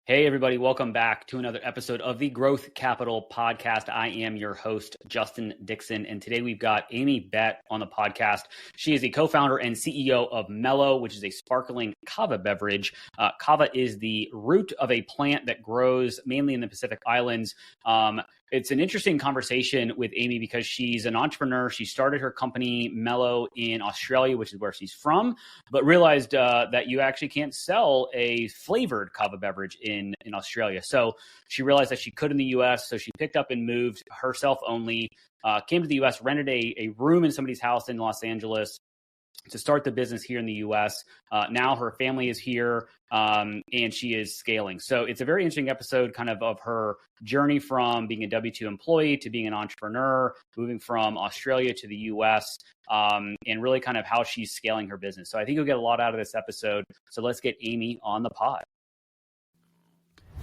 Hey, everybody. Welcome back to another episode of the Growth Capital Podcast. I am your host, Justin Dixon, and today we've got Amy Bett on the podcast. She is a co-founder and CEO of Melo, which is a sparkling kava beverage. Kava is the root of a plant that grows mainly in the Pacific Islands. It's an interesting conversation with Amy because she's an entrepreneur. She started her company, Melo, in Australia, which is where she's from, but realized that you actually can't sell a flavored kava beverage in Australia. So she realized that she could in the US. So she picked up and moved herself only, came to the US, rented a room in somebody's house in Los Angeles to start the business here in the US. Now her family is here and she is scaling. So it's a very interesting episode kind of her journey from being a W-2 employee to being an entrepreneur, moving from Australia to the US, and really kind of how she's scaling her business. So I think you'll get a lot out of this episode. So let's get Amy on the pod.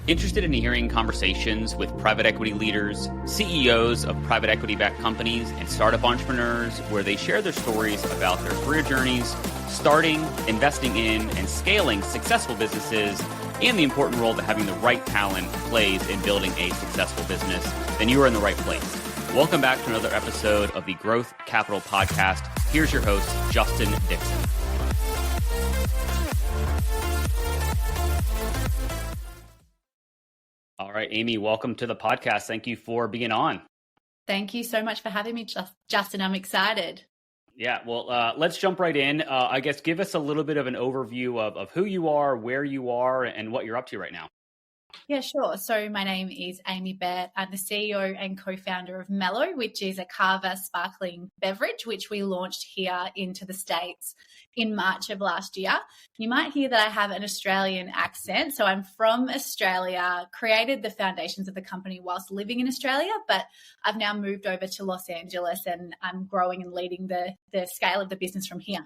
Interested in hearing conversations with private equity leaders, CEOs of private equity-backed companies, and startup entrepreneurs where they share their stories about their career journeys, starting, investing in, and scaling successful businesses, and the important role that having the right talent plays in building a successful business, then you are in the right place. Welcome back to another episode of the Growth Capital Podcast. Here's your host, Justin Dixon. All right, Amy, welcome to the podcast. Thank you for being on. Thank you so much for having me, Justin. I'm excited. Yeah, well, let's jump right in. I guess give us a little bit of an overview of who you are, where you are, and what you're up to right now. Yeah, sure. So my name is Amy Bett. I'm the CEO and co-founder of Melo, which is a kava sparkling beverage, which we launched here into the States in March of last year. You might hear that I have an Australian accent. So I'm from Australia, created the foundations of the company whilst living in Australia, but I've now moved over to Los Angeles and I'm growing and leading the scale of the business from here.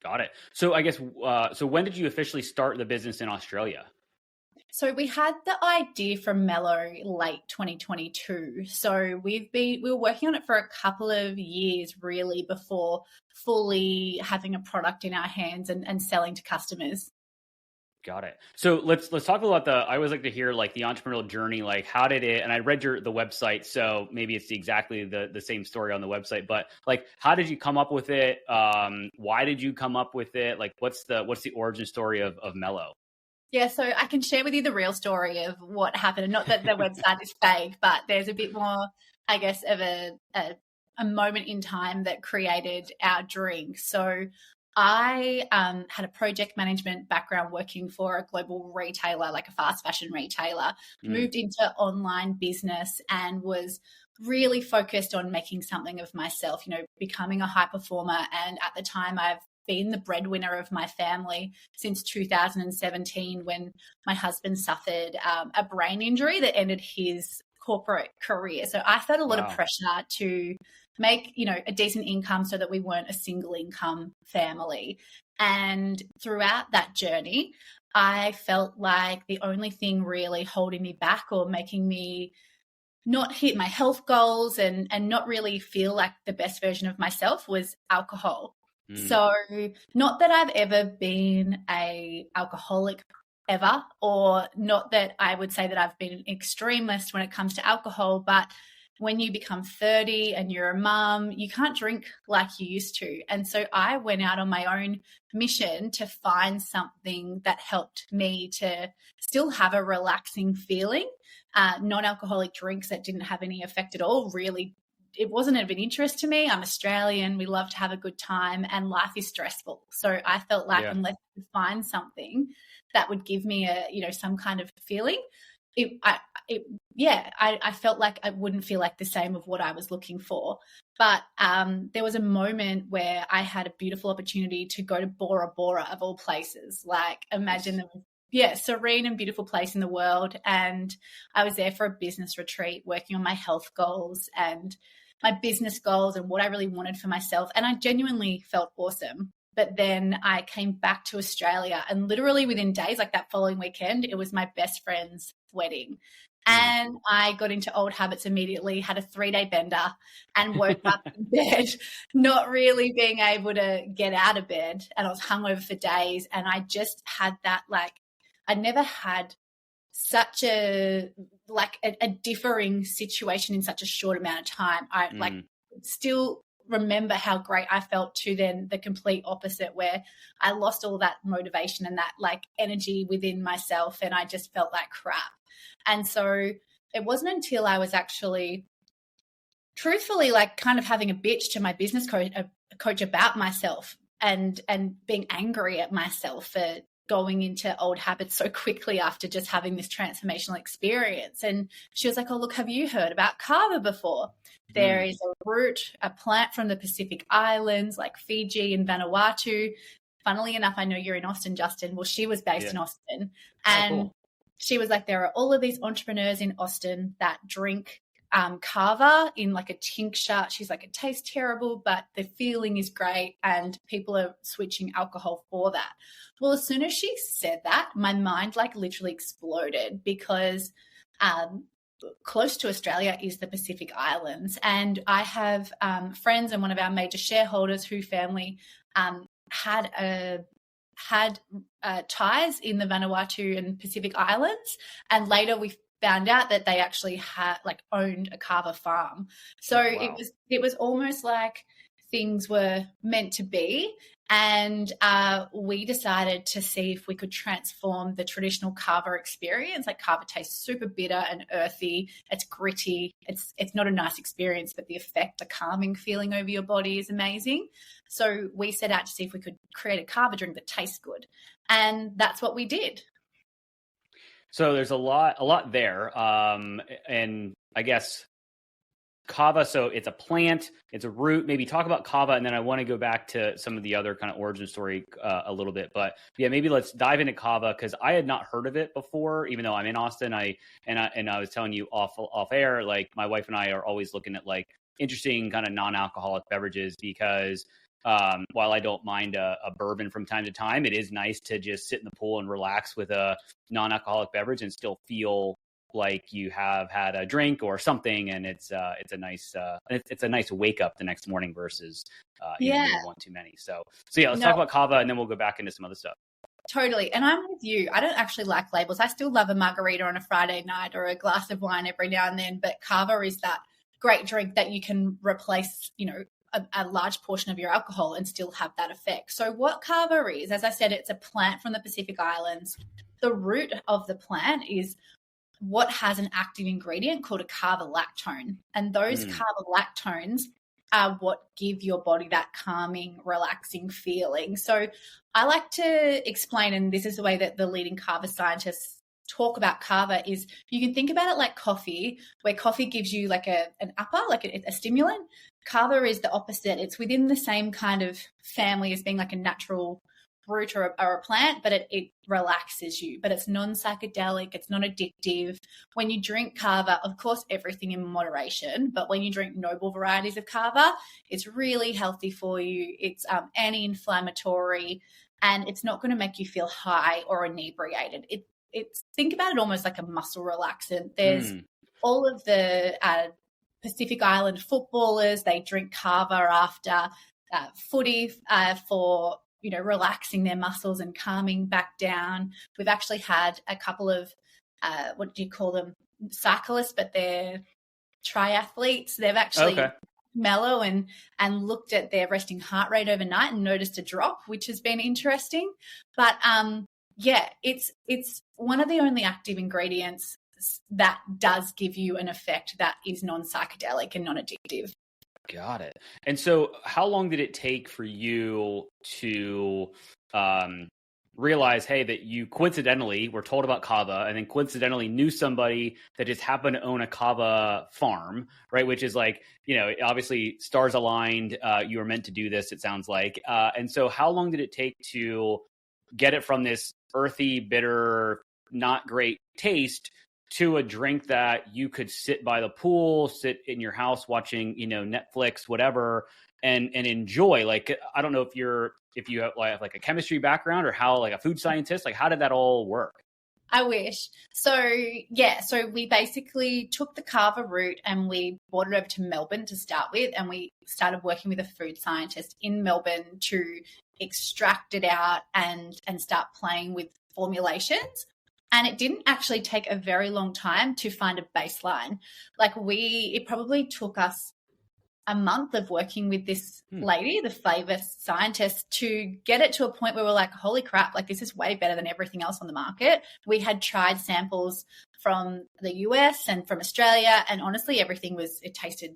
Got it. So I guess, so when did you officially start the business in Australia? So we had the idea from Melo late 2022. So we were working on it for a couple of years really before fully having a product in our hands and selling to customers. Got it. So let's talk about I always like to hear like the entrepreneurial journey, like how did it, and I read the website, so maybe it's exactly the same story on the website, but like how did you come up with it? Why did you come up with it? Like what's the origin story of Melo? Yeah, so I can share with you the real story of what happened. And not that the website is fake, but there's a bit more, I guess, of a moment in time that created our drink. So I had a project management background working for a global retailer, like a fast fashion retailer, moved into online business and was really focused on making something of myself, becoming a high performer. And at the time I've been the breadwinner of my family since 2017 when my husband suffered a brain injury that ended his corporate career. So I felt a lot of pressure to make, a decent income so that we weren't a single income family. And throughout that journey, I felt like the only thing really holding me back or making me not hit my health goals and not really feel like the best version of myself was alcohol. So not that I've ever been a alcoholic ever, or not that I would say that I've been an extremist when it comes to alcohol, but when you become 30 and you're a mum, you can't drink like you used to. And so I went out on my own mission to find something that helped me to still have a relaxing feeling. Non-alcoholic drinks that didn't have any effect at all really, it wasn't of an interest to me. I'm Australian. We love to have a good time and life is stressful. So I felt like unless I could find something that would give me some kind of feeling, I felt like I wouldn't feel like the same of what I was looking for. But there was a moment where I had a beautiful opportunity to go to Bora Bora of all places. Like imagine serene and beautiful place in the world. And I was there for a business retreat working on my health goals and my business goals and what I really wanted for myself. And I genuinely felt awesome. But then I came back to Australia and literally within days, like that following weekend, it was my best friend's wedding. And I got into old habits immediately, had a 3-day bender and woke up in bed, not really being able to get out of bed. And I was hungover for days. And I just had that, like, I never had such a differing situation in such a short amount of time. I like still remember how great I felt to then the complete opposite, where I lost all that motivation and that like energy within myself, and I just felt like crap. And so it wasn't until I was actually truthfully like kind of having a bitch to my business coach about myself and being angry at myself for going into old habits so quickly after just having this transformational experience. And she was like, oh, look, have you heard about kava before? There is a root, a plant from the Pacific Islands like Fiji and Vanuatu. Funnily enough, I know you're in Austin, Justin. Well, she was based in Austin. And cool. She was like, there are all of these entrepreneurs in Austin that drink kava in like a tincture. She's like, it tastes terrible, but the feeling is great and people are switching alcohol for that. Well, as soon as she said that, my mind like literally exploded, because close to Australia is the Pacific Islands. And I have friends and one of our major shareholders whose family had ties in the Vanuatu and Pacific Islands. And later we found out that they actually had like owned a kava farm. So it was almost like things were meant to be. And we decided to see if we could transform the traditional kava experience. Like kava tastes super bitter and earthy. It's gritty. It's not a nice experience, but the effect, the calming feeling over your body is amazing. So we set out to see if we could create a kava drink that tastes good. And that's what we did. So there's a lot there. And I guess kava, so it's a plant, it's a root. Maybe talk about kava, and then I want to go back to some of the other kind of origin story a little bit. But yeah, maybe let's dive into kava, because I had not heard of it before, even though I'm in Austin. I was telling you off air, like my wife and I are always looking at like interesting kind of non-alcoholic beverages, because while I don't mind a bourbon from time to time, it is nice to just sit in the pool and relax with a non-alcoholic beverage and still feel like you have had a drink or something, and it's a nice wake up the next morning versus you want too many. So yeah, let's talk about kava, and then we'll go back into some other stuff. Totally. And I'm with you. I don't actually like labels. I still love a margarita on a Friday night or a glass of wine every now and then, but kava is that great drink that you can replace, a large portion of your alcohol and still have that effect. So what kava is, as I said, it's a plant from the Pacific Islands. The root of the plant is what has an active ingredient called a kava lactone. And those kava lactones are what give your body that calming, relaxing feeling. So I like to explain, and this is the way that the leading kava scientists talk about kava, is you can think about it like coffee, where coffee gives you like an upper, like a stimulant. Kava is the opposite. It's within the same kind of family as being like a natural root or a plant, but it relaxes you. But it's non-psychedelic. It's not addictive. When you drink kava, of course, everything in moderation, but when you drink noble varieties of kava, it's really healthy for you. It's anti-inflammatory, and it's not going to make you feel high or inebriated. It's think about it almost like a muscle relaxant. There's all of the Pacific Island footballers, they drink kava after footy for, relaxing their muscles and calming back down. We've actually had a couple of, what do you call them, cyclists, but they're triathletes. They've actually Melo and looked at their resting heart rate overnight and noticed a drop, which has been interesting. But it's one of the only active ingredients that does give you an effect that is non-psychedelic and non-addictive. Got it. And so how long did it take for you to realize, hey, that you coincidentally were told about kava and then coincidentally knew somebody that just happened to own a kava farm, right? Which is like, obviously stars aligned. You were meant to do this, it sounds like. And so how long did it take to get it from this earthy, bitter, not great taste to a drink that you could sit by the pool, sit in your house watching, Netflix, whatever, and enjoy? Like, I don't know if you have like a chemistry background or how, like a food scientist, like how did that all work? I wish. So we basically took the kava root and we brought it over to Melbourne to start with, and we started working with a food scientist in Melbourne to extract it out and start playing with formulations. And it didn't actually take a very long time to find a baseline. Like it probably took us a month of working with this lady, the flavor scientist, to get it to a point where we're like, holy crap, like this is way better than everything else on the market. We had tried samples from the US and from Australia, and honestly, it tasted,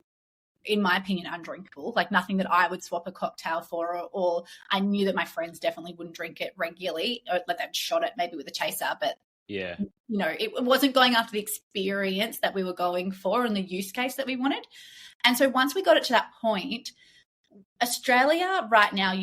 in my opinion, undrinkable, like nothing that I would swap a cocktail for, or I knew that my friends definitely wouldn't drink it regularly, or like they'd shot it maybe with a chaser, but yeah, you know, it wasn't going after the experience that we were going for and the use case that we wanted. And so once we got it to that point, Australia right now,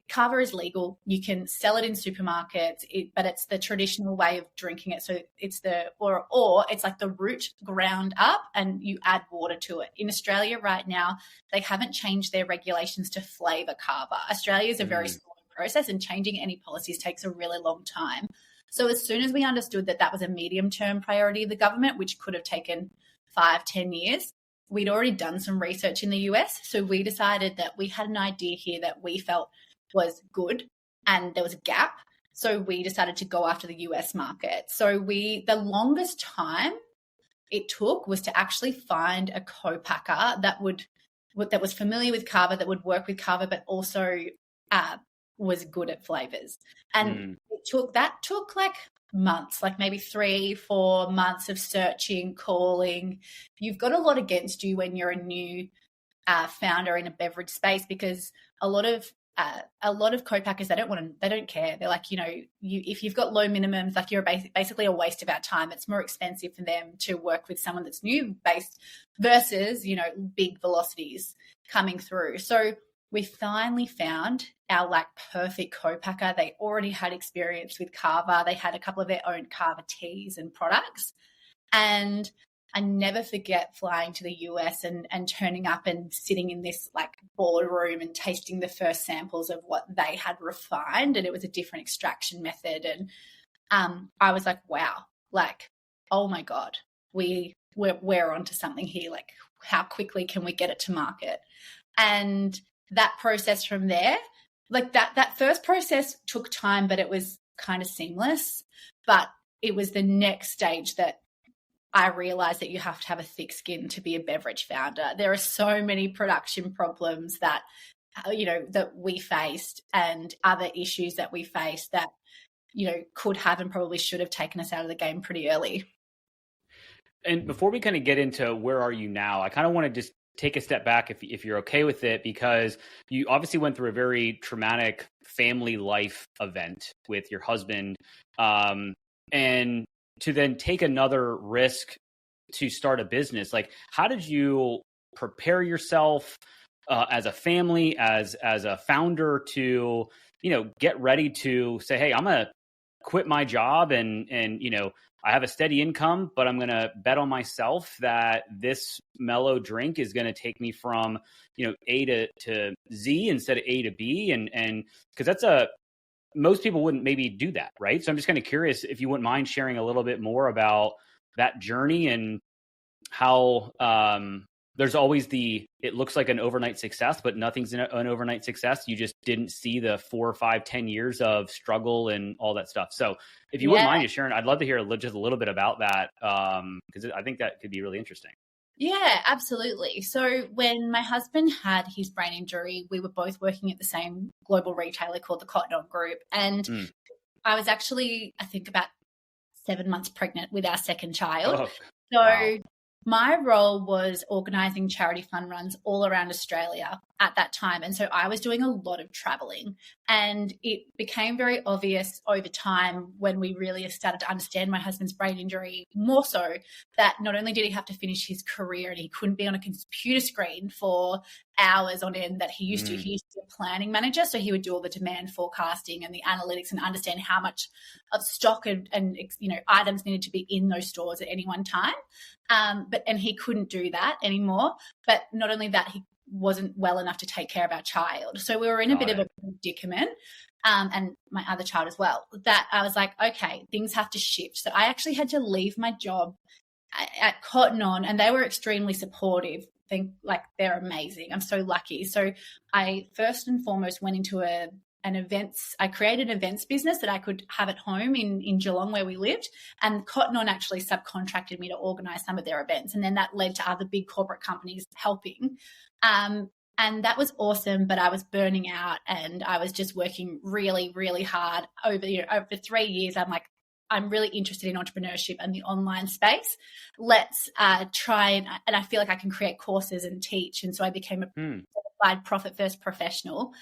kava is legal. You can sell it in supermarkets, but it's the traditional way of drinking it. So it's or it's like the root ground up and you add water to it. In Australia right now, they haven't changed their regulations to flavour kava. Australia is a very slow process, and changing any policies takes a really long time. So as soon as we understood that was a medium-term priority of the government, which could have taken 5-10 years, we'd already done some research in the US. So we decided that we had an idea here that we felt was good and there was a gap. So we decided to go after the US market. So the longest time it took was to actually find a co-packer that was familiar with kava, that would work with kava, but also was good at flavors. And that took like months, like maybe 3-4 months of searching, calling. You've got a lot against you when you're a new founder in a beverage space, because a lot of co-packers, they don't care. They're like, you know, if you've got low minimums, like you're basically a waste of our time. It's more expensive for them to work with someone that's new based versus, you know, big velocities coming through. So we finally found our like perfect co-packer. They already had experience with kava. They had a couple of their own kava teas and products. And I never forget flying to the US and turning up and sitting in this like boardroom and tasting the first samples of what they had refined. And it was a different extraction method. And I was like, wow, like, oh my God, we're onto something here. Like, how quickly can we get it to market? And that process from there, like that first process took time, but it was kind of seamless. But it was the next stage that I realized that you have to have a thick skin to be a beverage founder. There are so many production problems that, you know, that we faced, and other issues that we faced that, you know, could have and probably should have taken us out of the game pretty early. And before we kind of get into where are you now, I kind of want to just take a step back if you're okay with it, because you obviously went through a very traumatic family life event with your husband, and to then take another risk to start a business. Like, how did you prepare yourself as a family, as a founder, to, you know, get ready to say, hey, I'm going to quit my job and, you know, I have a steady income, but I'm going to bet on myself that this Melo drink is going to take me from, you know, A to Z instead of A to B. And because most people wouldn't maybe do that, right? So I'm just kind of curious if you wouldn't mind sharing a little bit more about that journey and how there's always it looks like an overnight success, but nothing's an overnight success. You just didn't see the 4, 5, 10 years of struggle and all that stuff. So if you wouldn't mind just sharing, I'd love to hear just a little bit about that, because I think that could be really interesting. Yeah, absolutely. So when my husband had his brain injury, we were both working at the same global retailer called the Cotton On Group. And I was actually, I think, about 7 months pregnant with our second child. Wow. My role was organising charity fund runs all around Australia at that time. And so I was doing a lot of travelling, and it became very obvious over time when we really started to understand my husband's brain injury more so, that not only did he have to finish his career and he couldn't be on a computer screen for hours on end that he used to. He used to be a planning manager, so he would do all the demand forecasting and the analytics and understand how much of stock and you know, items needed to be in those stores at any one time. And he couldn't do that anymore. But not only that, he wasn't well enough to take care of our child. So we were in a bit of a predicament, and my other child as well, that I was like, okay, things have to shift. So I actually had to leave my job at Cotton On, and they were extremely supportive. They're amazing. I'm so lucky. So I first and foremost went into a I created an events business that I could have at home in Geelong where we lived, and Cotton On actually subcontracted me to organise some of their events, and then that led to other big corporate companies helping. And that was awesome, but I was burning out and I was just working really, really hard over 3 years. I'm like, I'm really interested in entrepreneurship and the online space. Let's try and I feel like I can create courses and teach. And so I became a certified Profit First professional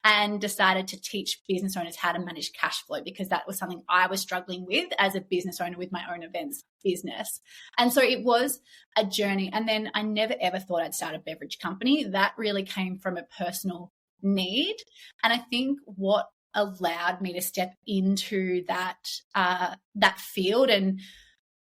and decided to teach business owners how to manage cash flow, because that was something I was struggling with as a business owner with my own events business. And so it was a journey. And then I never, ever thought I'd start a beverage company. That really came from a personal need. And I think what allowed me to step into that field, and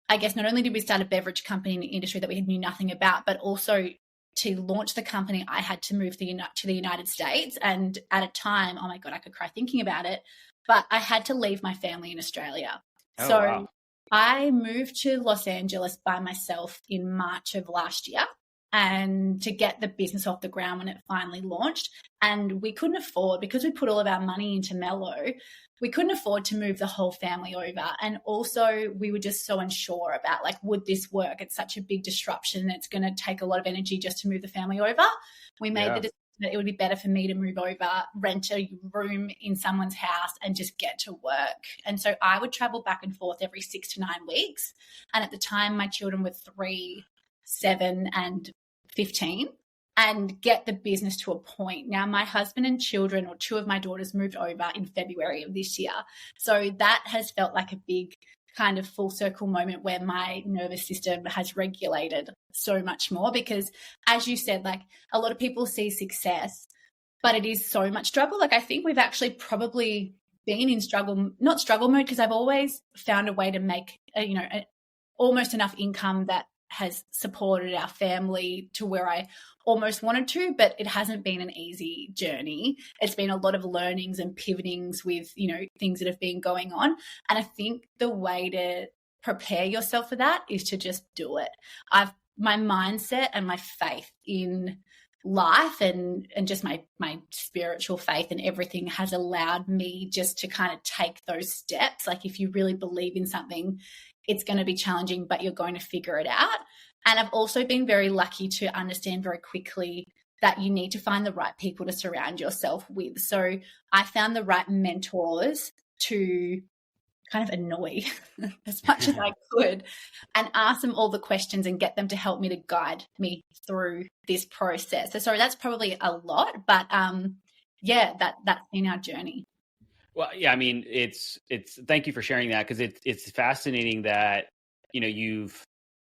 I guess not only did we start a beverage company in an industry that we knew nothing about, but also to launch the company, I had to move to the United States. And at a time, oh my God, I could cry thinking about it, but I had to leave my family in Australia. Wow. I moved to Los Angeles by myself in March of last year, and to get the business off the ground when it finally launched. And we couldn't afford, because we put all of our money into Melo, we couldn't afford to move the whole family over. And also we were just so unsure about, like, would this work? It's such a big disruption. It's going to take a lot of energy just to move the family over. We made the decision that it would be better for me to move over, rent a room in someone's house and just get to work. And so I would travel back and forth every 6 to 9 weeks. And at the time, my children were 3, 7 and 15, and get the business to a point. Now, my husband and children, or 2 of my daughters, moved over in February of this year. So that has felt like a big kind of full circle moment where my nervous system has regulated so much more, because as you said, like, a lot of people see success, but it is so much struggle. Like, I think we've actually probably been in not struggle mode, because I've always found a way to make, almost enough income that has supported our family to where I almost wanted to, but it hasn't been an easy journey. It's been a lot of learnings and pivotings with, things that have been going on. And I think the way to prepare yourself for that is to just do it. My mindset and my faith in life and just my spiritual faith and everything has allowed me just to kind of take those steps. Like, if you really believe in something, it's going to be challenging, but you're going to figure it out. And I've also been very lucky to understand very quickly that you need to find the right people to surround yourself with. So I found the right mentors to kind of annoy as much as I could, and ask them all the questions and get them to help me, to guide me through this process. So sorry, that's probably a lot, but that's been our journey. Well, yeah, I mean, it's thank you for sharing that, because it's fascinating that, you've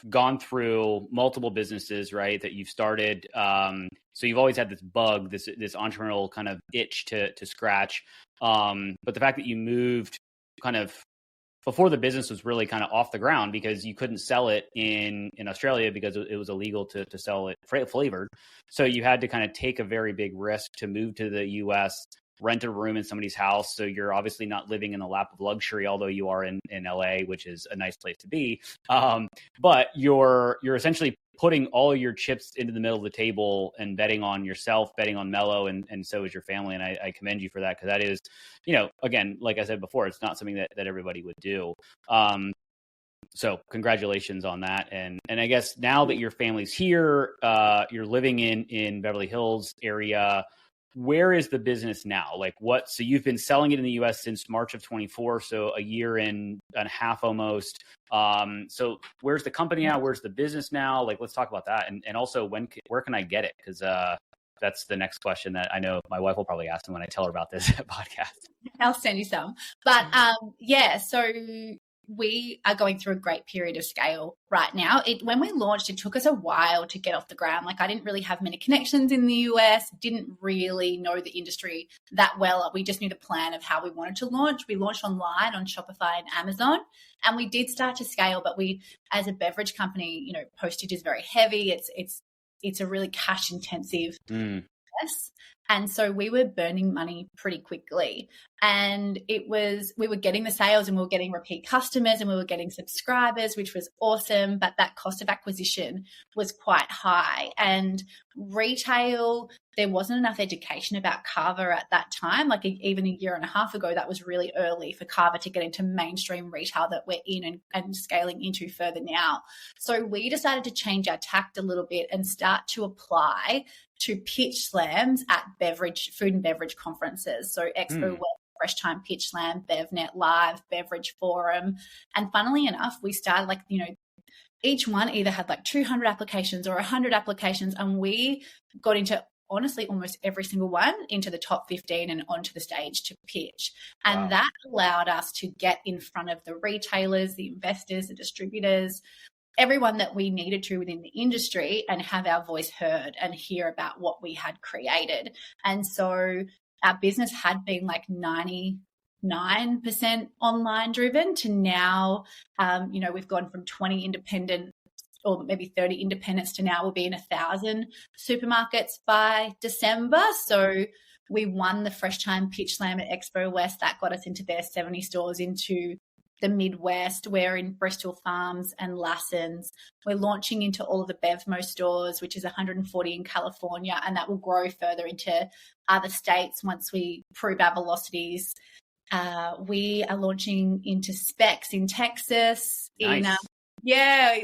gone through multiple businesses, right, that you've started. So you've always had this bug, this entrepreneurial kind of itch to scratch. But the fact that you moved kind of before the business was really kind of off the ground, because you couldn't sell it in Australia because it was illegal to sell it flavored. So you had to kind of take a very big risk to move to the US, rent a room in somebody's house. So you're obviously not living in the lap of luxury, although you are in LA, which is a nice place to be. But you're essentially putting all your chips into the middle of the table and betting on yourself, betting on Melo, and so is your family. And I commend you for that, because that is, again, like I said before, it's not something that everybody would do. So congratulations on that. And I guess now that your family's here, you're living in Beverly Hills area, where is the business now? Like, so you've been selling it in the US since March of 24, so a year and a half almost. So where's the company now? Where's the business now? Like, let's talk about that. And also, where can I get it? Because that's the next question that I know my wife will probably ask me when I tell her about this podcast. I'll send you some. But so we are going through a great period of scale right now. When we launched, it took us a while to get off the ground. Like, I didn't really have many connections in the US, didn't really know the industry that well. We just knew the plan of how we wanted to launch. We launched online on Shopify and Amazon, and we did start to scale, but we, as a beverage company, postage is very heavy. It's a really cash intensive process. And so we were burning money pretty quickly. And we were getting the sales and we were getting repeat customers and we were getting subscribers, which was awesome. But that cost of acquisition was quite high. And retail, there wasn't enough education about kava at that time. Like even a year and a half ago, that was really early for kava to get into mainstream retail that we're in and scaling into further now. So we decided to change our tact a little bit and start to apply to pitch slams at food and beverage conferences. So Expo West, Fresh Time Pitch Slam, BevNet Live, Beverage Forum. And funnily enough, we started each one either had 200 applications or 100 applications, and we got into honestly almost every single one into the top 15 and onto the stage to pitch. And that allowed us to get in front of the retailers, the investors, the distributors, everyone that we needed to within the industry, and have our voice heard and hear about what we had created. And so our business had been 99% online driven to now, we've gone from 20 independent or maybe 30 independents to now we'll be in 1,000 supermarkets by December. So we won the Fresh Time Pitch Slam at Expo West. That got us into their 70 stores into the Midwest. We're in Bristol Farms and Lassen's. We're launching into all of the Bevmo stores, which is 140 in California, and that will grow further into other states once we prove our velocities. We are launching into Specs in Texas, nice.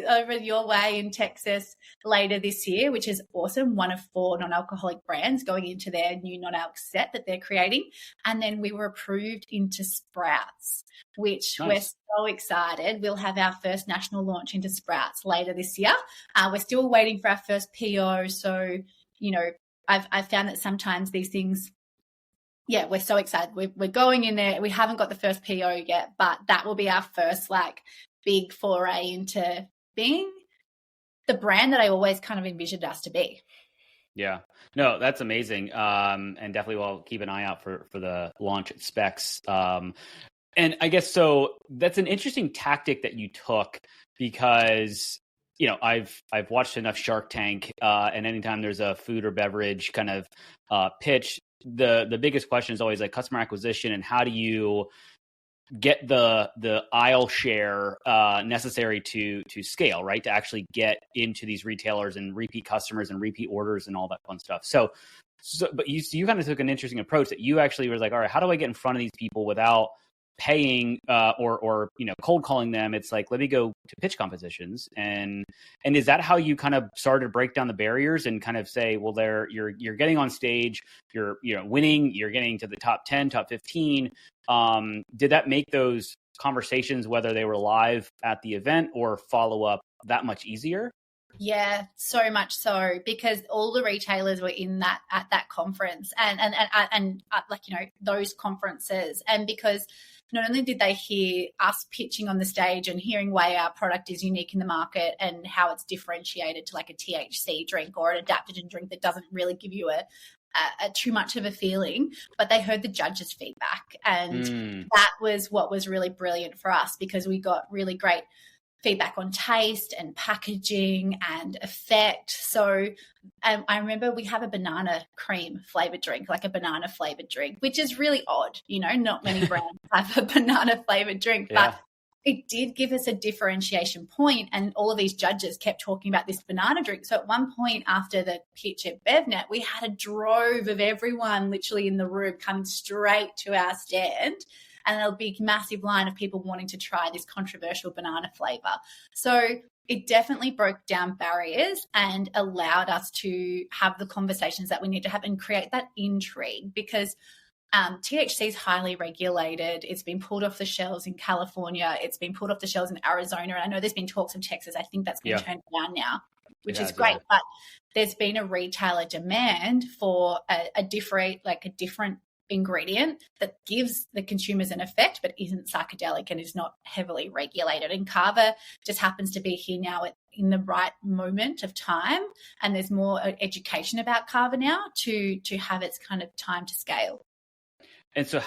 over your way in Texas later this year, which is awesome. One of 4 non-alcoholic brands going into their new non-alc set that they're creating. And then we were approved into Sprouts, which we're so excited. We'll have our first national launch into Sprouts later this year. We're still waiting for our first PO. So, I've found that sometimes these things, we're so excited. We're going in there. We haven't got the first PO yet, but that will be our first big foray into being the brand that I always kind of envisioned us to be. Yeah, no, that's amazing. And definitely we'll keep an eye out for the launch at Specs. And I guess, so that's an interesting tactic that you took because, I've watched enough Shark Tank, and anytime there's a food or beverage kind of pitch, the biggest question is always customer acquisition and how do you get the aisle share necessary to scale, right? To actually get into these retailers and repeat customers and repeat orders and all that fun stuff. So but you kind of took an interesting approach that you actually was all right, how do I get in front of these people without paying or cold calling them? It's let me go to pitch competitions. And is that how you kind of started to break down the barriers and kind of say, well, you're getting on stage, you're winning, you're getting to the top 10, top 15. Did that make those conversations, whether they were live at the event or follow up, that much easier? Yeah, so much so, because all the retailers were at that conference and those conferences. And because not only did they hear us pitching on the stage and hearing why our product is unique in the market and how it's differentiated to a THC drink or an adaptogen drink that doesn't really give you a too much of a feeling, but they heard the judges' feedback. And that was what was really brilliant for us, because we got really great feedback on taste and packaging and effect. So I remember we have a banana cream flavored drink, a banana flavored drink, which is really odd. Not many brands have a banana flavored drink, but it did give us a differentiation point, and all of these judges kept talking about this banana drink. So at one point after the pitch at BevNet, we had a drove of everyone literally in the room coming straight to our stand, and a big massive line of people wanting to try this controversial banana flavor. So it definitely broke down barriers and allowed us to have the conversations that we need to have and create that intrigue, because THC is highly regulated. It's been pulled off the shelves in California. It's been pulled off the shelves in Arizona. And I know there's been talks in Texas. I think that's been turned around now, which is great. But there's been a retailer demand for a different ingredient that gives the consumers an effect but isn't psychedelic and is not heavily regulated. And kava just happens to be here now in the right moment of time, and there's more education about kava now to have its kind of time to scale. And so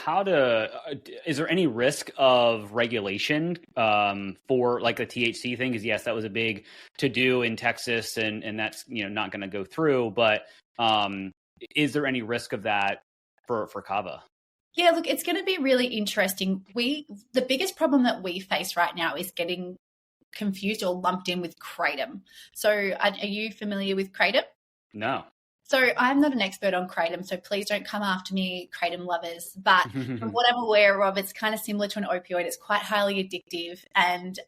is there any risk of regulation for the THC thing? Because yes, that was a big to do in Texas, and that's not going to go through. But is there any risk of that for kava? Yeah, look, it's going to be really interesting. The biggest problem that we face right now is getting confused or lumped in with kratom. So are you familiar with kratom? No. So I'm not an expert on kratom, so please don't come after me, kratom lovers. But from what I'm aware of, it's kind of similar to an opioid. It's quite highly addictive, and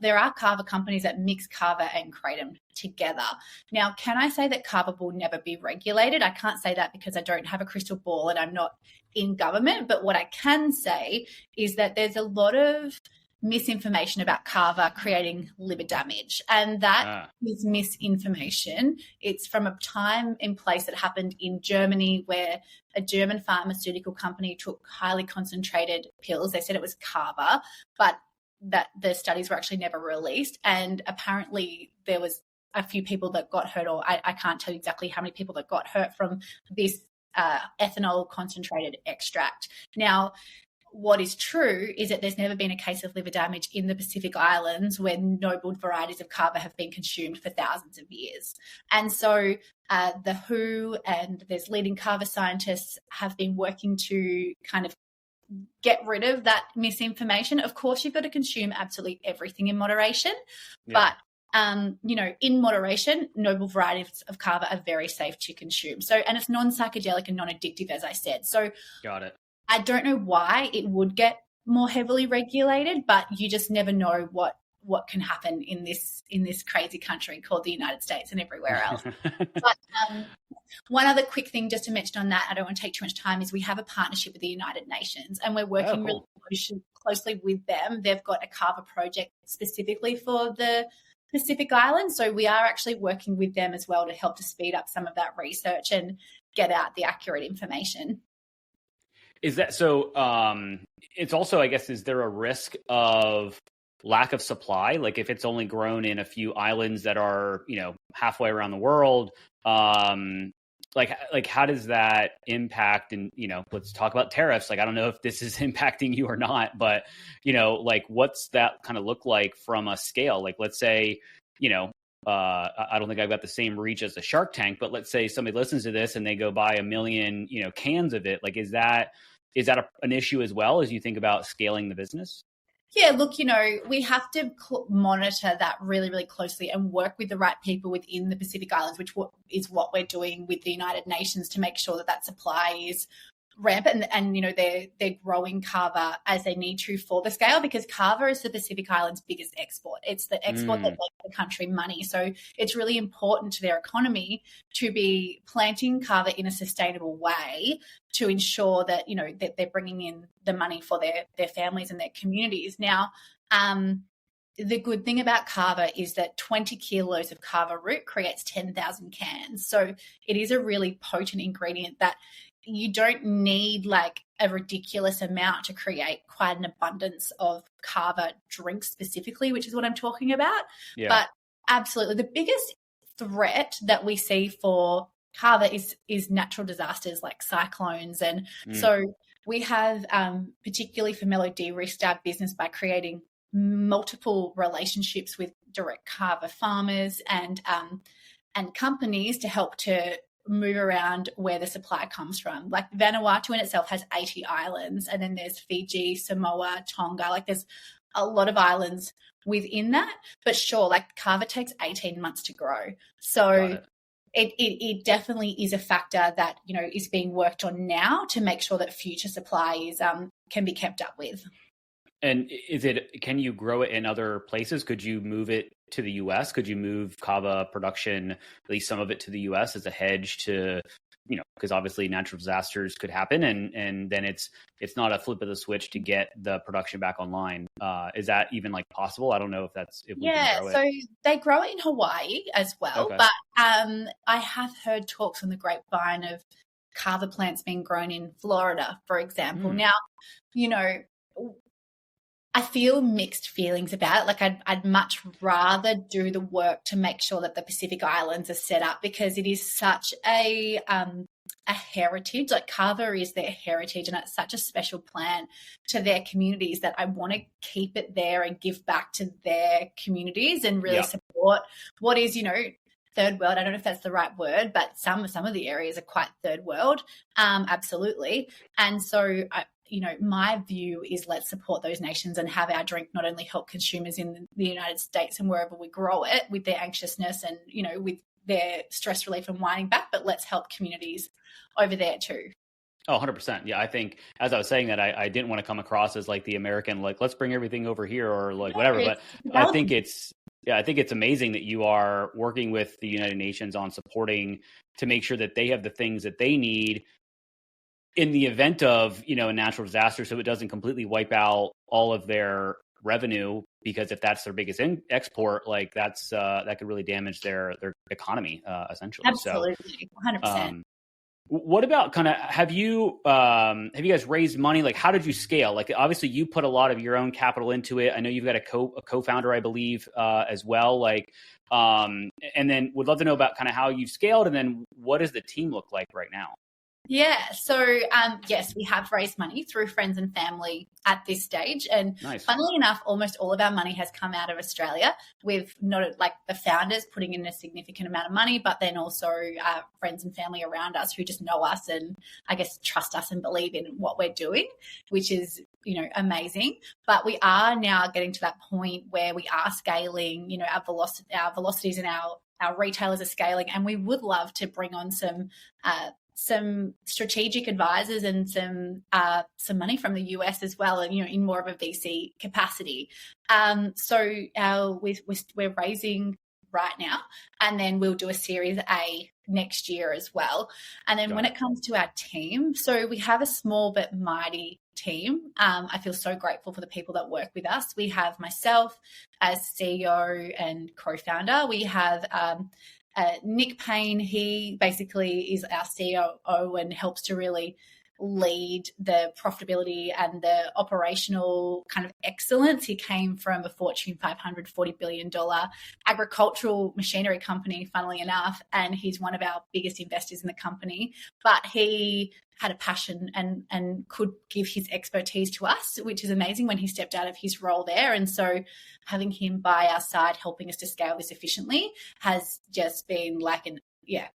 there are kava companies that mix kava and kratom together. Now, can I say that kava will never be regulated? I can't say that because I don't have a crystal ball and I'm not in government. But what I can say is that there's a lot of misinformation about kava creating liver damage, and that is misinformation. It's from a time and place that happened in Germany, where a German pharmaceutical company took highly concentrated pills. They said it was kava, but that the studies were actually never released, and apparently there was a few people that got hurt, or I can't tell you exactly how many people that got hurt from this ethanol concentrated extract. Now, what is true is that there's never been a case of liver damage in the Pacific Islands, where noble varieties of kava have been consumed for thousands of years. And so the WHO and there's leading kava scientists have been working to kind of get rid of that misinformation. Of course, you've got to consume absolutely everything in moderation, but in moderation, noble varieties of kava are very safe to consume. So, and it's non-psychedelic and non-addictive, as I said. So, got it. I don't know why it would get more heavily regulated, but you just never know what can happen in this crazy country called the United States and everywhere else. But one other quick thing just to mention on that, I don't want to take too much time, is we have a partnership with the United Nations, and we're working really closely with them. They've got a kava project specifically for the Pacific Islands, so we are actually working with them as well to help to speed up some of that research and get out the accurate information. Is that so? It's also, I guess, is there a risk of lack of supply? Like if it's only grown in a few islands that are, halfway around the world, like how does that impact? And, let's talk about tariffs. Like, I don't know if this is impacting you or not, but, like what's that kind of look like from a scale? Like, let's say, I don't think I've got the same reach as the Shark Tank, but let's say somebody listens to this and they go buy 1 million, cans of it. Like, is that an issue as well as you think about scaling the business? Yeah, look, we have to monitor that really, really closely and work with the right people within the Pacific Islands, which is what we're doing with the United Nations, to make sure that supply is rampant and they're growing kava as they need to for the scale, because kava is the Pacific Islands' biggest export. It's the export that makes the country money. So it's really important to their economy to be planting kava in a sustainable way to ensure that, that they're bringing in the money for their families and their communities. Now, the good thing about kava is that 20 kilos of kava root creates 10,000 cans. So it is a really potent ingredient that you don't need like a ridiculous amount to create quite an abundance of kava drinks specifically, which is what I'm talking about. Yeah. But absolutely, the biggest threat that we see for kava is natural disasters like cyclones. And so we have, particularly for Melo, de-risked our business by creating multiple relationships with direct kava farmers and companies to help to move around where the supply comes from. Like Vanuatu in itself has 80 islands, and then there's Fiji, Samoa, Tonga. Like there's a lot of islands within that. But sure, like kava takes 18 months to grow. So it definitely is a factor that, is being worked on now to make sure that future supply is can be kept up with. And can you grow it in other places? Could you move it to the US? Could you move kava production, at least some of it, to the US as a hedge to, because obviously natural disasters could happen and then it's not a flip of the switch to get the production back online. Is that even like possible? I don't know if we can grow it. So they grow it in Hawaii as well, okay. But I have heard talks on the grapevine of kava plants being grown in Florida, for example. Now, I feel mixed feelings about it. Like I'd much rather do the work to make sure that the Pacific Islands are set up, because it is such a heritage. Like kava is their heritage, and it's such a special plant to their communities that I want to keep it there and give back to their communities and really support what is, third world. I don't know if that's the right word, but some of the areas are quite third world. Absolutely. And so my view is let's support those nations and have our drink not only help consumers in the United States and wherever we grow it with their anxiousness and, with their stress relief and winding back, but let's help communities over there too. Oh, 100%. Yeah, I think as I was saying that, I didn't want to come across as like the American, like, let's bring everything over here or like whatever. But I think it's amazing that you are working with the United Nations on supporting to make sure that they have the things that they need in the event of, a natural disaster, so it doesn't completely wipe out all of their revenue, because if that's their biggest export, like that could really damage their economy, essentially. Absolutely. 100%. What about have you guys raised money? Like, how did you scale? Like, obviously you put a lot of your own capital into it. I know you've got a co-founder, I believe, as well. Like, and then would love to know about how you've scaled, and then what does the team look like right now? Yeah. So, yes, we have raised money through friends and family at this stage. And nice. Funnily enough, almost all of our money has come out of Australia. We've not like the founders putting in a significant amount of money, but then also friends and family around us who just know us and I guess trust us and believe in what we're doing, which is, amazing. But we are now getting to that point where we are scaling, our velocities and our retailers are scaling, and we would love to bring on some strategic advisors and some money from the US as well, and in more of a VC capacity. So we're raising right now, and then we'll do a Series A next year as well. And then when it comes to our team, so we have a small but mighty team. I feel so grateful for the people that work with us. We have myself as CEO and co-founder. We have Nick Payne. He basically is our COO and helps to really lead the profitability and the operational kind of excellence. He came from a Fortune 500 $40 billion agricultural machinery company, funnily enough, and he's one of our biggest investors in the company. But he had a passion and could give his expertise to us, which is amazing when he stepped out of his role there. And so having him by our side, helping us to scale this efficiently, has just been like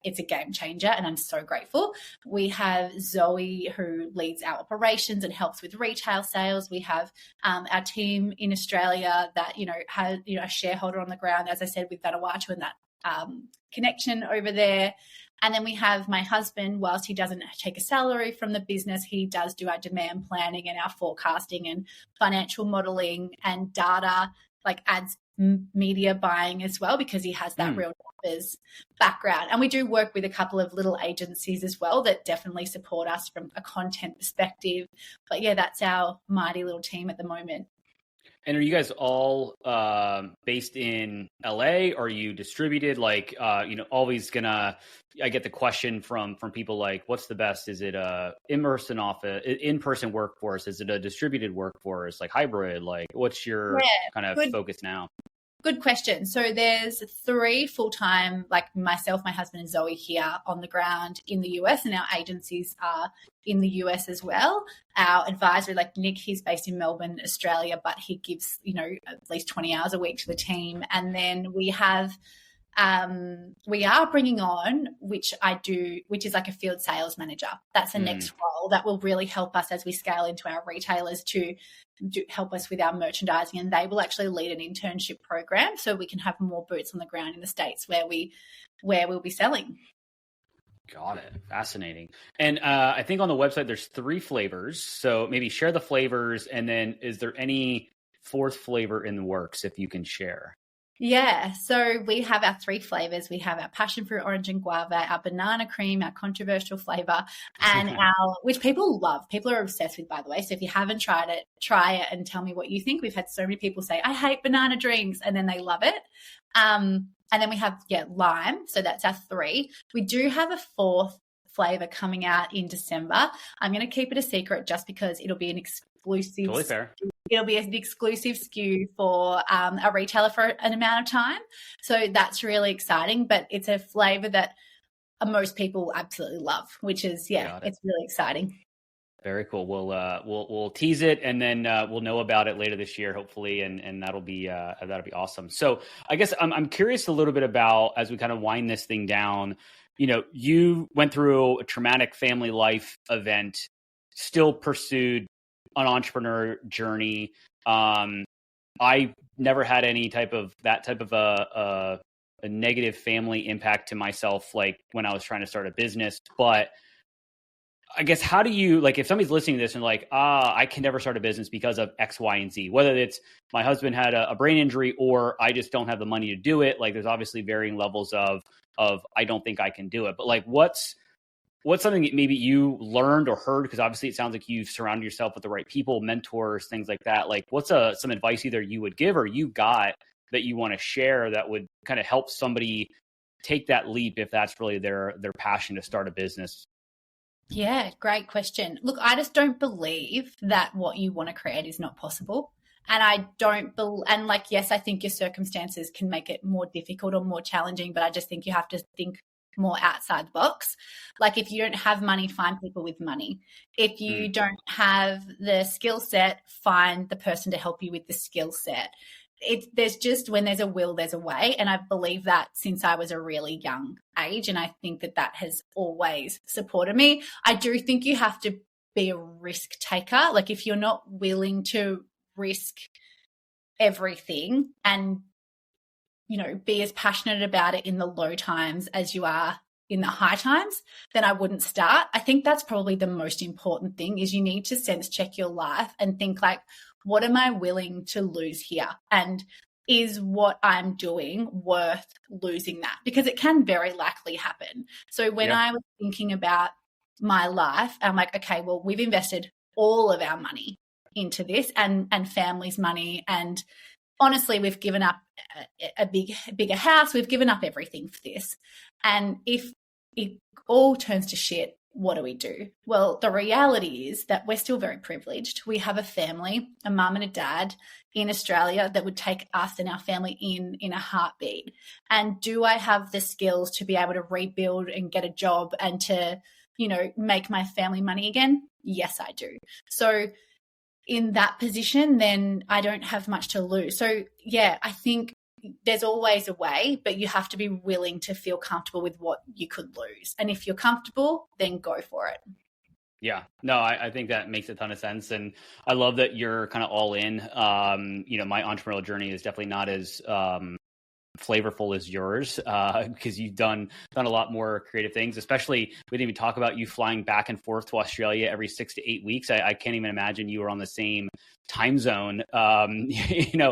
it's a game changer, and I'm so grateful. We have Zoe, who leads our operations and helps with retail sales. We have our team in Australia that, has, a shareholder on the ground, as I said, with Vanuatu and that connection over there. And then we have my husband. Whilst he doesn't take a salary from the business, he does do our demand planning and our forecasting and financial modeling and data, like ads, media buying as well, because he has that real numbers background. And we do work with a couple of little agencies as well that definitely support us from a content perspective. But yeah, that's our mighty little team at the moment. And are you guys all based in LA? Or are you distributed? Like, always I get the question from people like, what's the best? Is it a in-person workforce? Is it a distributed workforce, like hybrid? Like, what's your kind of focus now? Good question. So there's 3 full-time, like myself, my husband and Zoe here on the ground in the US, and our agencies are in the US as well. Our advisor, like Nick, he's based in Melbourne, Australia, but he gives, at least 20 hours a week to the team. And then we have, we are bringing on, which is like a field sales manager. That's the next role that will really help us as we scale into our retailers to help us with our merchandising, and they will actually lead an internship program so we can have more boots on the ground in the States where we'll be selling. Got it. Fascinating. And I think on the website there's 3 flavors. So maybe share the flavors, and then is there any 4th flavor in the works if you can share? Yeah, so we have our 3 flavors. We have our passion fruit, orange and guava, our banana cream, our controversial flavor, and which people love. People are obsessed with, by the way. So if you haven't tried it, try it and tell me what you think. We've had so many people say, I hate banana drinks, and then they love it. And then we have, lime. So that's our 3. We do have a 4th flavor coming out in December. I'm going to keep it a secret just because it'll be an exclusive. Totally fair. It'll be an exclusive SKU for a retailer for an amount of time. So that's really exciting, but it's a flavor that most people absolutely love, which is, it's really exciting. Very cool. We'll tease it, and then we'll know about it later this year, hopefully, and that'll be awesome. So I guess I'm curious a little bit about, as we kind of wind this thing down. You went through a traumatic family life event, still pursued an entrepreneur journey. I never had any type of a negative family impact to myself, like when I was trying to start a business, but I guess, how do you, like, if somebody's listening to this and like, I can never start a business because of X, Y, and Z, whether it's my husband had a brain injury or I just don't have the money to do it. Like, there's obviously varying levels of I don't think I can do it. But like, what's something that maybe you learned or heard? Because obviously it sounds like you've surrounded yourself with the right people, mentors, things like that. Like, what's some advice either you would give or you got that you want to share that would kind of help somebody take that leap if that's really their passion to start a business? Yeah, great question. Look, I just don't believe that what you want to create is not possible. And I don't and like, yes, I think your circumstances can make it more difficult or more challenging, but I just think you have to think more outside the box. Like, if you don't have money, find people with money. If you don't have the skill set, find the person to help you with the skill set. There's just, when there's a will, there's a way. And I believe that since I was a really young age. And I think that has always supported me. I do think you have to be a risk taker. Like, if you're not willing to risk everything and, be as passionate about it in the low times as you are in the high times, then I wouldn't start. I think that's probably the most important thing, is you need to sense check your life and think like, what am I willing to lose here? And is what I'm doing worth losing that? Because it can very likely happen. So when I was thinking about my life, I'm like, okay, well, we've invested all of our money into this and family's money. And honestly, we've given up a bigger house. We've given up everything for this. And if it all turns to shit, what do we do? Well, the reality is that we're still very privileged. We have a family, a mum and a dad in Australia that would take us and our family in a heartbeat. And do I have the skills to be able to rebuild and get a job and to, make my family money again? Yes, I do. So in that position, then I don't have much to lose. So yeah, I think there's always a way, but you have to be willing to feel comfortable with what you could lose. And if you're comfortable, then go for it. Yeah, no, I think that makes a ton of sense. And I love that you're kind of all in. My entrepreneurial journey is definitely not as flavorful as yours, because you've done a lot more creative things. Especially, we didn't even talk about you flying back and forth to Australia every 6 to 8 weeks. I can't even imagine you were on the same time zone. You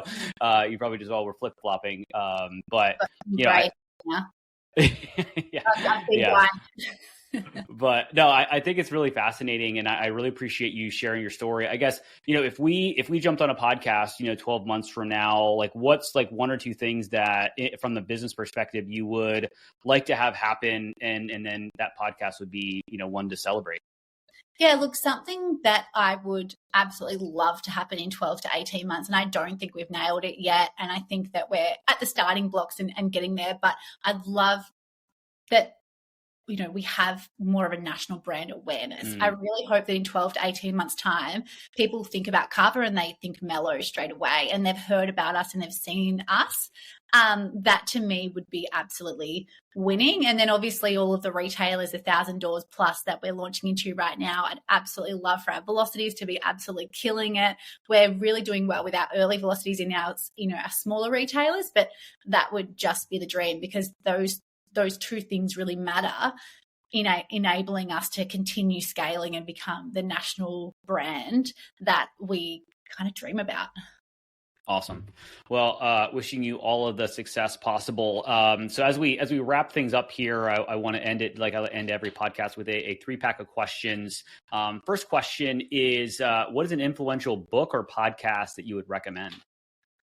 probably just all were flip flopping. But right. yeah. But no, I think it's really fascinating, and I really appreciate you sharing your story. I guess, if we jumped on a podcast, 12 months from now, like, what's like one or two things that from the business perspective you would like to have happen, and then that podcast would be, one to celebrate? Yeah, look, something that I would absolutely love to happen in 12 to 18 months, and I don't think we've nailed it yet, and I think that we're at the starting blocks and getting there, but I'd love that we have more of a national brand awareness. I really hope that in 12 to 18 months' time, people think about kava and they think Melo straight away, and they've heard about us and they've seen us. That to me would be absolutely winning. And then obviously all of the retailers, 1,000 doors plus that we're launching into right now, I'd absolutely love for our velocities to be absolutely killing it. We're really doing well with our early velocities in our smaller retailers, but that would just be the dream, because those two things really matter in enabling us to continue scaling and become the national brand that we kind of dream about. Awesome. Well, wishing you all of the success possible. So as we wrap things up here, I want to end it like I end every podcast with a 3-pack of questions. First question is, what is an influential book or podcast that you would recommend?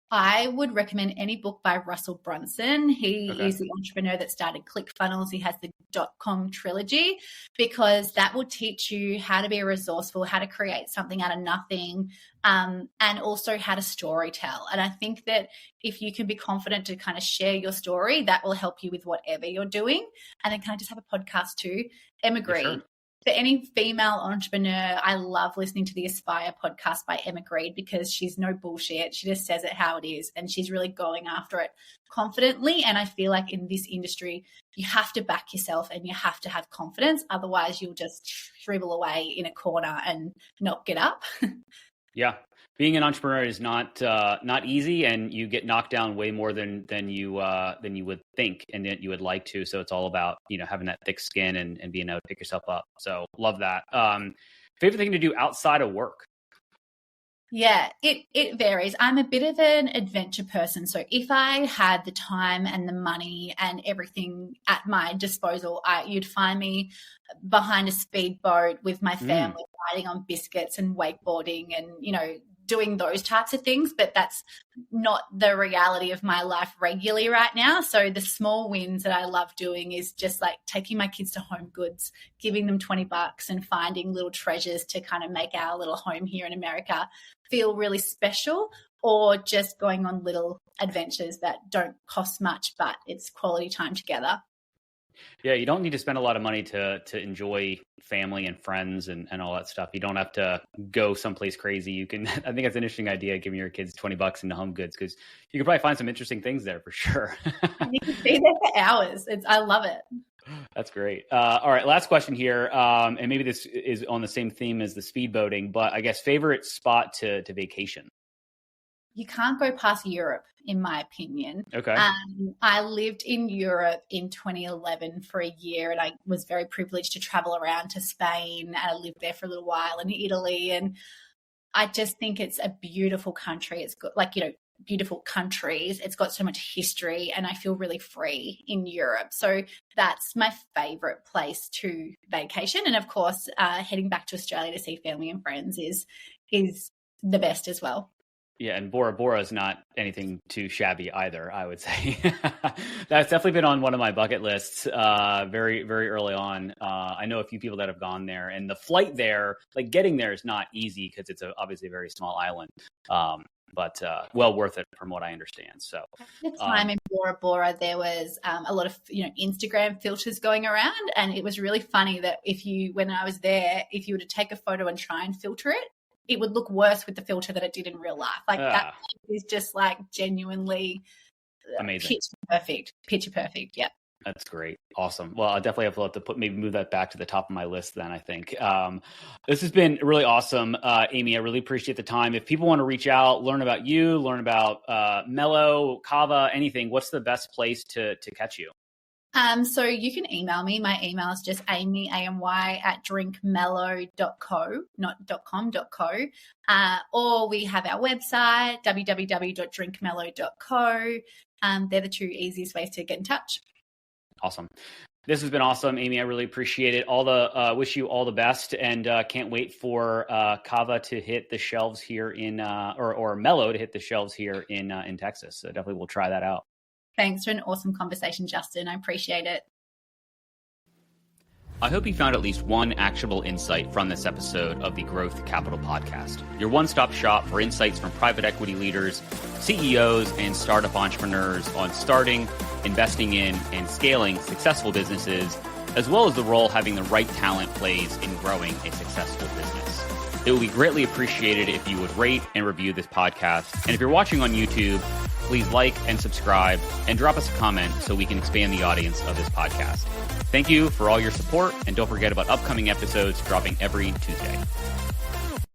I would recommend any book by Russell Brunson. He is the entrepreneur that started ClickFunnels. He has the .com trilogy, because that will teach you how to be resourceful, how to create something out of nothing, and also how to storytell. And I think that if you can be confident to kind of share your story, that will help you with whatever you're doing. And then can I just have a podcast too? Emma Green. Sure. for any female entrepreneur, I love listening to the Aspire podcast by Emma Grede because she's no bullshit. She just says it how it is, and she's really going after it confidently. And I feel like in this industry, you have to back yourself and you have to have confidence. Otherwise, you'll just shrivel away in a corner and not get up. Yeah. Being an entrepreneur is not easy, and you get knocked down way more than you would think and that you would like to. So it's all about, having that thick skin and being able to pick yourself up. So love that. Favorite thing to do outside of work? Yeah, it varies. I'm a bit of an adventure person. So if I had the time and the money and everything at my disposal, you'd find me behind a speedboat with my family, riding on biscuits and wakeboarding and, doing those types of things. But that's not the reality of my life regularly right now. So the small wins that I love doing is just like taking my kids to Home Goods, giving them $20 and finding little treasures to kind of make our little home here in America feel really special, or just going on little adventures that don't cost much, but it's quality time together. Yeah, you don't need to spend a lot of money to enjoy family and friends and all that stuff. You don't have to go someplace crazy. You can, I think that's an interesting idea, giving your kids $20 into Home Goods, because you can probably find some interesting things there for sure. You can be there for hours. I love it. That's great. All right, last question here. And maybe this is on the same theme as the speedboating, but I guess favorite spot to vacation? You can't go past Europe, in my opinion. Okay. I lived in Europe in 2011 for a year, and I was very privileged to travel around to Spain. And I lived there for a little while in Italy. And I just think it's a beautiful country. It's got beautiful countries. It's got so much history, and I feel really free in Europe. So that's my favorite place to vacation. And of course, heading back to Australia to see family and friends is the best as well. Yeah, and Bora Bora is not anything too shabby either, I would say. That's definitely been on one of my bucket lists very, very early on. I know a few people that have gone there, and the flight there, like getting there is not easy because it's obviously a very small island, but well worth it from what I understand. So at the time in Bora Bora, there was a lot of Instagram filters going around, and it was really funny that when I was there, if you were to take a photo and try and filter it, it would look worse with the filter than it did in real life. That is just like genuinely amazing. Picture perfect. Yeah. That's great. Awesome. Well, I definitely have to maybe move that back to the top of my list then, I think. This has been really awesome. Amy, I really appreciate the time. If people want to reach out, learn about you, learn about Melo, Kava, anything, what's the best place to catch you? So you can email me. My email is just Amy, AMY, @drinkmelo.co, not .com.co. Or we have our website, www.drinkmelo.co. They're the two easiest ways to get in touch. Awesome. This has been awesome, Amy. I really appreciate it. Wish you all the best, and can't wait for Kava to hit the shelves here or Melo to hit the shelves here in Texas. So definitely we'll try that out. Thanks for an awesome conversation, Justin. I appreciate it. I hope you found at least one actionable insight from this episode of the Growth Capital Podcast, your one-stop shop for insights from private equity leaders, CEOs, and startup entrepreneurs on starting, investing in, and scaling successful businesses, as well as the role having the right talent plays in growing a successful business. It would be greatly appreciated if you would rate and review this podcast. And if you're watching on YouTube, please like and subscribe and drop us a comment so we can expand the audience of this podcast. Thank you for all your support, and don't forget about upcoming episodes dropping every Tuesday.